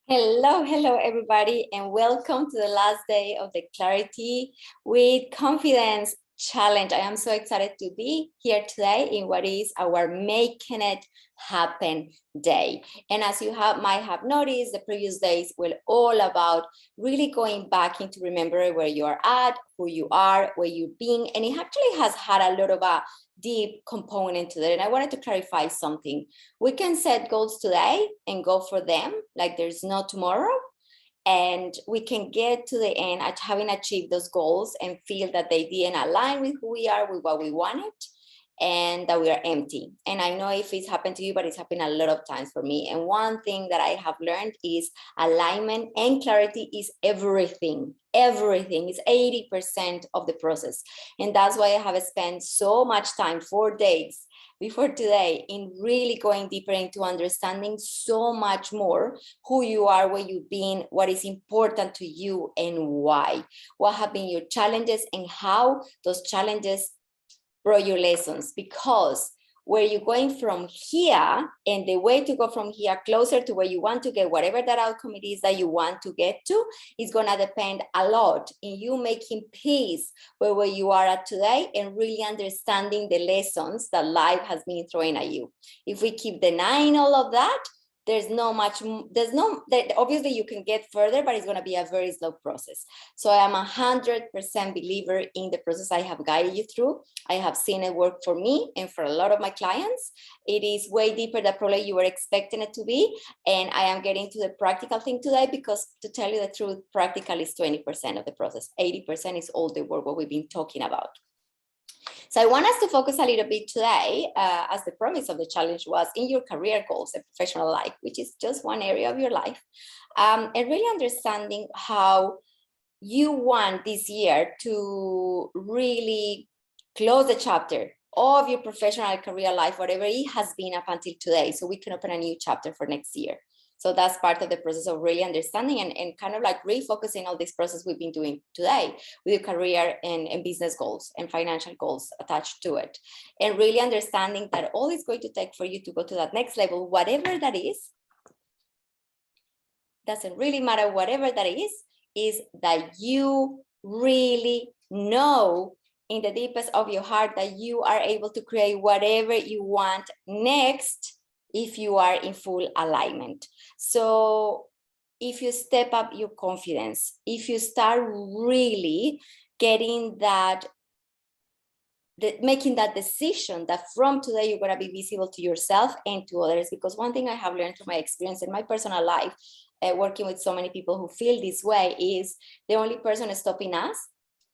Hello, everybody, and welcome to the last day of the Clarity with Confidence Challenge. I am so excited to be here today in what is our Making It Happen day. And as you might have noticed, the previous days were all about really going back into remembering where you are at, who you are, where you've been, and it actually has had a lot of a deep component to that. And I wanted to clarify something. We can set goals today and go for them like there's no tomorrow. And we can get to the end at having achieved those goals and feel that they didn't align with who we are, with what we wanted, and that we are empty. And I know if it's happened to you, but it's happened a lot of times for me. And one thing that I have learned is alignment and clarity is everything. Everything is 80% of the process. And that's why I have spent so much time, 4 days before today, in really going deeper into understanding so much more who you are, where you've been, what is important to you, and why. What have been your challenges and how those challenges brought you lessons, because where you're going from here and the way to go from here closer to where you want to get, whatever that outcome it is that you want to get to, is going to depend a lot in you making peace with where you are at today and really understanding the lessons that life has been throwing at you. If we keep denying all of that, obviously you can get further, but it's going to be a very slow process. So I am 100% believer in the process I have guided you through. I have seen it work for me and for a lot of my clients. It is way deeper than probably you were expecting it to be. And I am getting to the practical thing today, because to tell you the truth, practical is 20% of the process. 80% is all the work, what we've been talking about. So I want us to focus a little bit today, as the promise of the challenge was, in your career goals and professional life, which is just one area of your life, and really understanding how you want this year to really close the chapter of your professional career life, whatever it has been up until today, so we can open a new chapter for next year. So that's part of the process of really understanding and kind of like refocusing on this process we've been doing today with your career and business goals and financial goals attached to it. And really understanding that all it's going to take for you to go to that next level, whatever that is, doesn't really matter, whatever that is that you really know in the deepest of your heart that you are able to create whatever you want next if you are in full alignment. So if you step up your confidence, if you start really getting that, making that decision that from today you're going to be visible to yourself and to others. Because one thing I have learned from my experience in my personal life, working with so many people who feel this way, is the only person stopping us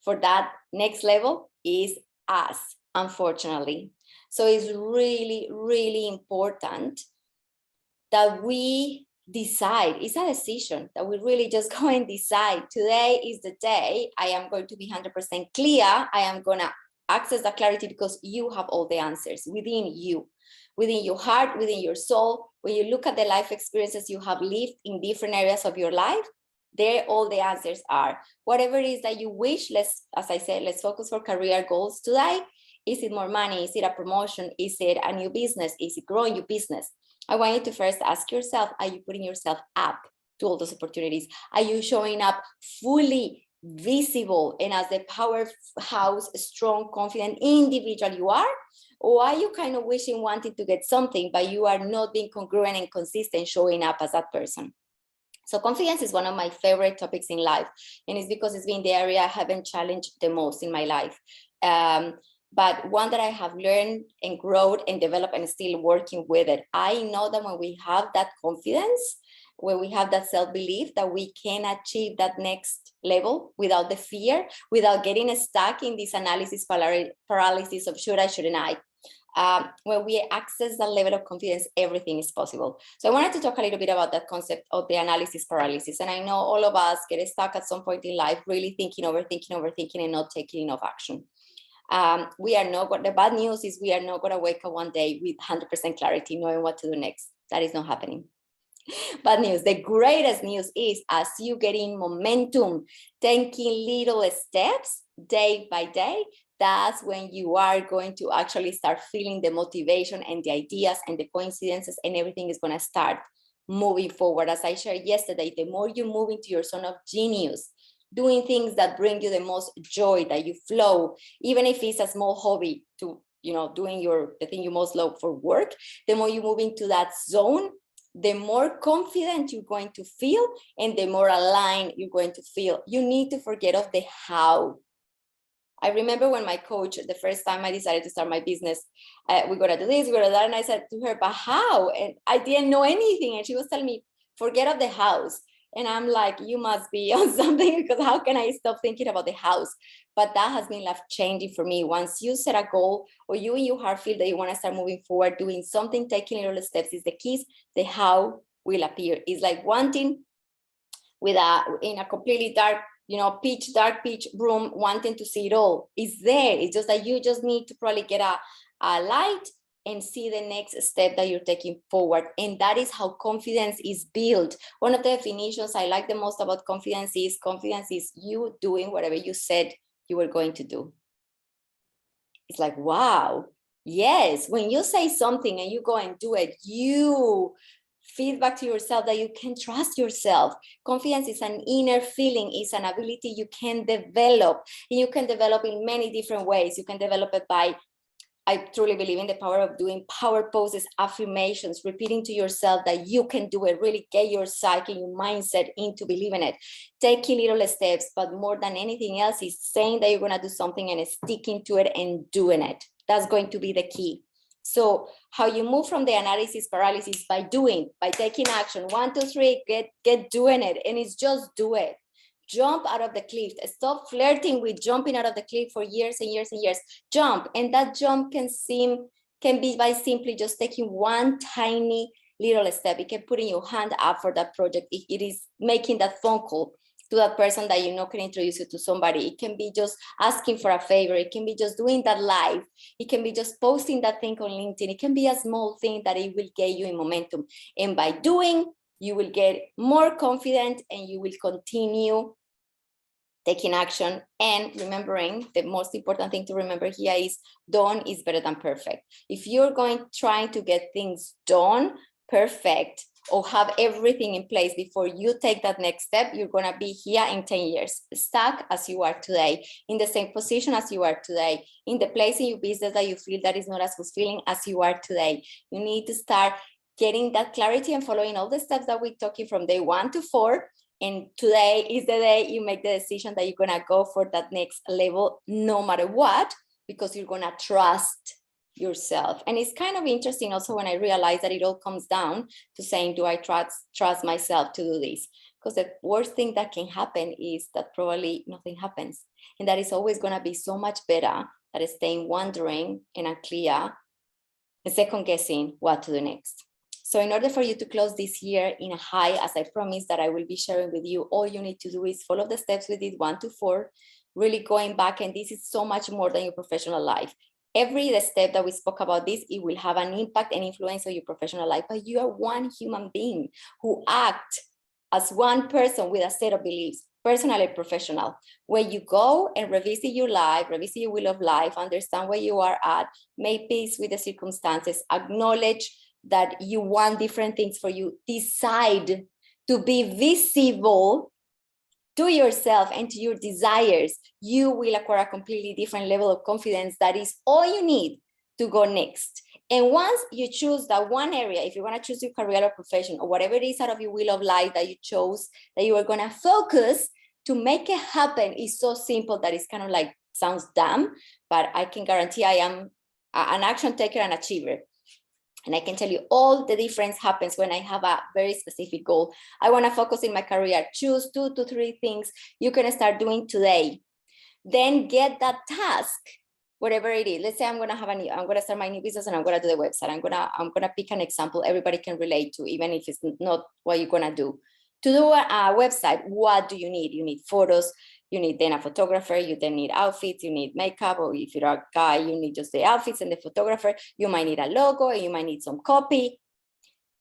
for that next level is us, unfortunately. So it's really, really important that we decide. It's a decision that we really just go and decide. Today is the day I am going to be 100% clear. I am going to access that clarity, because you have all the answers within you, within your heart, within your soul. When you look at the life experiences you have lived in different areas of your life, there all the answers are. Whatever it is that you wish, as I said, let's focus for career goals today. Is it more money? Is it a promotion? Is it a new business? Is it growing your business? I want you to first ask yourself, are you putting yourself up to all those opportunities? Are you showing up fully visible and as the powerhouse, strong, confident individual you are? Or are you kind of wishing, wanting to get something, but you are not being congruent and consistent showing up as that person? So confidence is one of my favorite topics in life. And it's because it's been the area I haven't challenged the most in my life. But one that I have learned and grown and developed and still working with it. I know that when we have that confidence, when we have that self-belief that we can achieve that next level without the fear, without getting stuck in this analysis paralysis of should I, shouldn't I. When we access that level of confidence, everything is possible. So I wanted to talk a little bit about that concept of the analysis paralysis. And I know all of us get stuck at some point in life, really thinking, overthinking, and not taking enough action. We are not the bad news is we are not going to wake up one day with 100% clarity, knowing what to do next. That is not happening. Bad news. The greatest news is, as you get in momentum, taking little steps day by day, that's when you are going to actually start feeling the motivation and the ideas and the coincidences, and everything is going to start moving forward. As I shared yesterday, the more you move into your zone of genius, doing things that bring you the most joy, that you flow, even if it's a small hobby to, doing the thing you most love for work, the more you move into that zone, the more confident you're going to feel and the more aligned you're going to feel. You need to forget of the how. I remember when my coach, the first time I decided to start my business, we got to do this, we got to do that. And I said to her, but how? And I didn't know anything. And she was telling me, forget of the house. And I'm like, you must be on something, because how can I stop thinking about the house? But that has been life changing for me. Once you set a goal, or you in your heart feel that you want to start moving forward, doing something, taking little steps is the keys. The how will appear. It's like wanting in a completely dark, dark pitch room, wanting to see it all. It's there. It's just that you just need to probably get a light and see the next step that you're taking forward. And that is how confidence is built. One of the definitions I like the most about confidence is you doing whatever you said you were going to do. It's like, wow, yes, when you say something and you go and do it, you feedback to yourself that you can trust yourself. Confidence is an inner feeling, it's an ability you can develop, and you can develop in many different ways. You can develop it by, I truly believe in the power of doing power poses, affirmations, repeating to yourself that you can do it, really get your psyche, your mindset into believing it, taking little steps, but more than anything else is saying that you're going to do something and sticking to it and doing it. That's going to be the key. So how you move from the analysis paralysis by doing, by taking action. 1, 2, 3, get doing it. And it's just do it. Jump out of the cliff. Stop flirting with jumping out of the cliff for years and years and years. Jump. And that jump can be by simply just taking one tiny little step. It can putting your hand up for that project. It is making that phone call to that person that you know can introduce you to somebody. It can be just asking for a favor. It can be just doing that live. It can be just posting that thing on LinkedIn. It can be a small thing that it will get you in momentum. And by doing, you will get more confident and you will continue taking action. And remembering, the most important thing to remember here is done is better than perfect. If you're trying to get things done perfect, or have everything in place before you take that next step, you're going to be here in 10 years, stuck as you are today, in the same position as you are today, in the place in your business that you feel that is not as fulfilling as you are today. You need to start getting that clarity and following all the steps that we're talking from day 1 to 4. And today is the day you make the decision that you're going to go for that next level, no matter what, because you're going to trust yourself. And it's kind of interesting also when I realized that it all comes down to saying, do I trust myself to do this? Because the worst thing that can happen is that probably nothing happens. And that is always going to be so much better than staying wondering and unclear and second guessing what to do next. So in order for you to close this year in a high, as I promised that I will be sharing with you, all you need to do is follow the steps we did 1 to 4, really going back. And this is so much more than your professional life. Every step that we spoke about this, it will have an impact and influence on your professional life, but you are one human being who acts as one person with a set of beliefs, personal and professional. When you go and revisit your life, revisit your will of life, understand where you are at, make peace with the circumstances, acknowledge that you want different things for you, decide to be visible to yourself and to your desires, you will acquire a completely different level of confidence. That is all you need to go next. And once you choose that one area, if you want to choose your career or profession or whatever it is out of your will of life that you chose, that you are going to focus to make it happen, is so simple that it's kind of like, sounds dumb, but I can guarantee I am an action taker and achiever. And I can tell you all the difference happens when I have a very specific goal. I want to focus in my career. Choose 2 to 3 things you can start doing today. Then get that task, whatever it is. Let's say I'm going to start my new business and I'm going to do the website. I'm going to pick an example everybody can relate to, even if it's not what you're going to do. To do a website, what do you need? You need photos. You need then a photographer, you then need outfits, you need makeup, or if you're a guy, you need just the outfits and the photographer. You might need a logo, you might need some copy.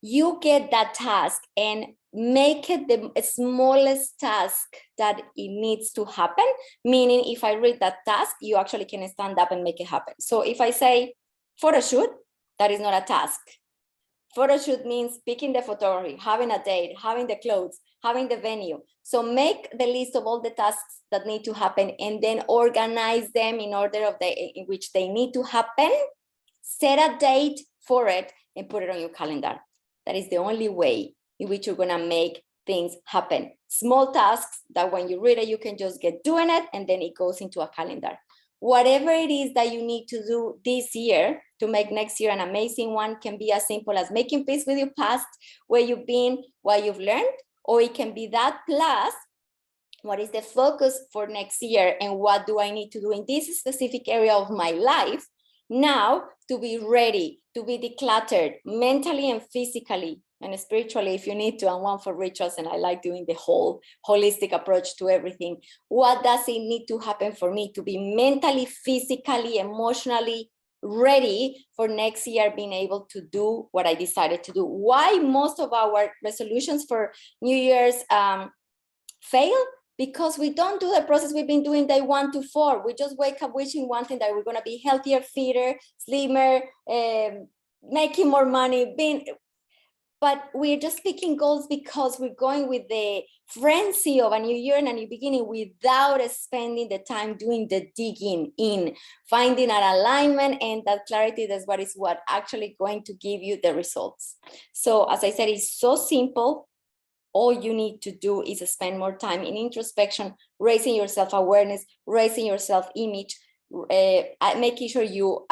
You get that task and make it the smallest task that it needs to happen. Meaning if I read that task, you actually can stand up and make it happen. So if I say photo shoot, that is not a task. Photo shoot means picking the photography, having a date, having the clothes, having the venue. So make the list of all the tasks that need to happen and then organize them in order of in which they need to happen. Set a date for it and put it on your calendar. That is the only way in which you're gonna make things happen. Small tasks that when you read it, you can just get doing it and then it goes into a calendar. Whatever it is that you need to do this year to make next year an amazing one can be as simple as making peace with your past, where you've been, what you've learned, or it can be that plus what is the focus for next year and what do I need to do in this specific area of my life now to be ready, to be decluttered mentally and physically and spiritually if you need to, and one for rituals. And I like doing the whole holistic approach to everything. What does it need to happen for me to be mentally, physically, emotionally ready for next year, being able to do what I decided to do? Why most of our resolutions for New Year's fail? Because we don't do the process we've been doing day 1 to 4. We just wake up wishing one thing, that we're going to be healthier, fitter, slimmer, making more money, but we're just picking goals because we're going with the frenzy of a new year and a new beginning without spending the time doing the digging in, finding an alignment and that clarity. That's what actually going to give you the results. So as I said, it's so simple. All you need to do is spend more time in introspection, raising your self-awareness, raising your self-image, making sure your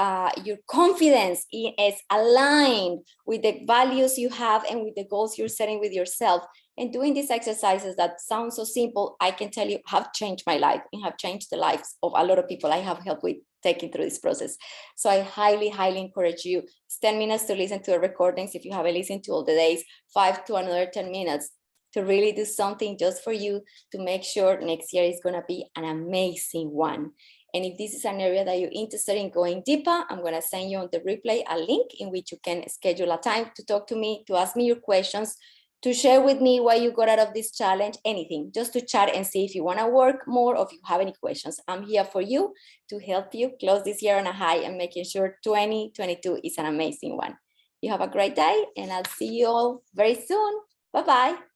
confidence is aligned with the values you have and with the goals you're setting with yourself. And doing these exercises that sound so simple, I can tell you have changed my life and have changed the lives of a lot of people I have helped with taking through this process. So I highly, highly encourage you. It's 10 minutes to listen to the recordings. If you haven't listened to all the days, 5 to another 10 minutes to really do something just for you to make sure next year is going to be an amazing one. And if this is an area that you're interested in going deeper, I'm going to send you on the replay a link in which you can schedule a time to talk to me, to ask me your questions, to share with me what you got out of this challenge, anything, just to chat and see if you want to work more or if you have any questions. I'm here for you to help you close this year on a high and making sure 2022 is an amazing one. You have a great day and I'll see you all very soon. Bye-bye.